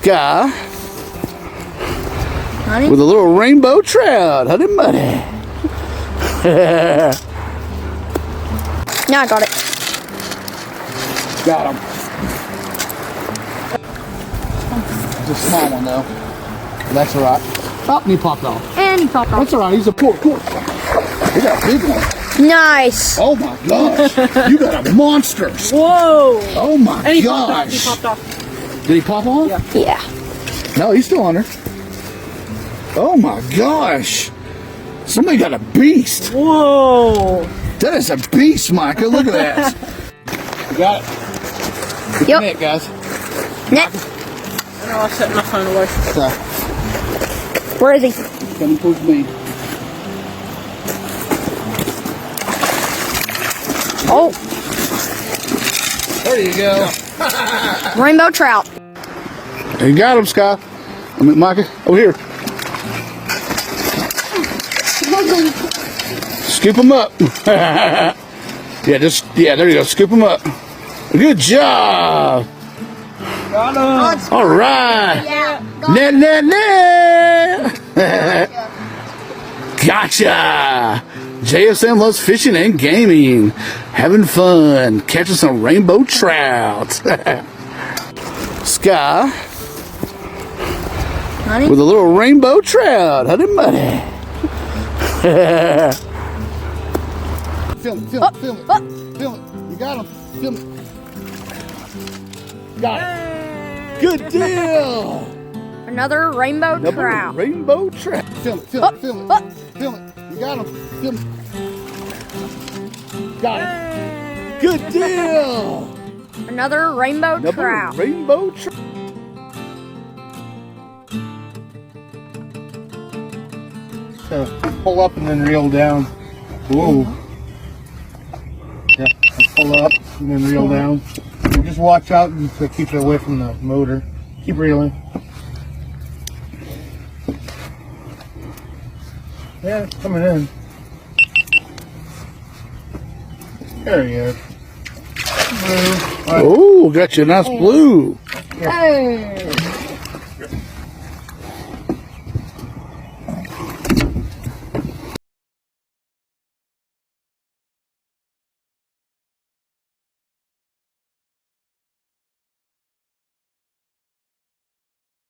Sky Honey? with a little rainbow trout. Honey Muddy. Now I got it. Got him. It's a small one though. That's all right. Oh, and he popped off. And he popped off. That's all right. He's a poor. He got a big one. Nice. Oh my gosh. You got a monster. Whoa! Oh my And he gosh. popped off. Did he pop off? Yeah. Yeah. No, he's still on her. Oh my gosh. Somebody got a beast. Whoa! That is a beast, Micah. Look at that. You got it. Good Yep. net, guys. Net. I know I set my phone away. So, Where is he? coming towards me. Oh, There you go. rainbow trout. You got him, Sky. I mean, Micah. Over here. Scoop him up. Yeah, there you go. Scoop him up. Good job. Got him! All right. Yeah. Net. Gotcha. JSM loves fishing and gaming. Having fun. Catching some rainbow trout. Sky Honey? with a little rainbow trout. Honey Muddy. Film it. Film it. You got him. Film it. Got it. Good deal. Another rainbow Another trout. rainbow trout. Film it. Film it. You got him. Film it. Got it. Good deal. Another rainbow Another trout. rainbow trout. So pull up and then reel down. Whoa. Yeah, pull up and then reel down. And just watch out and to keep it away from the motor. Keep reeling. Yeah, it's coming in. There he is. Blue. All right. Oh, got you a nice blue. Hey.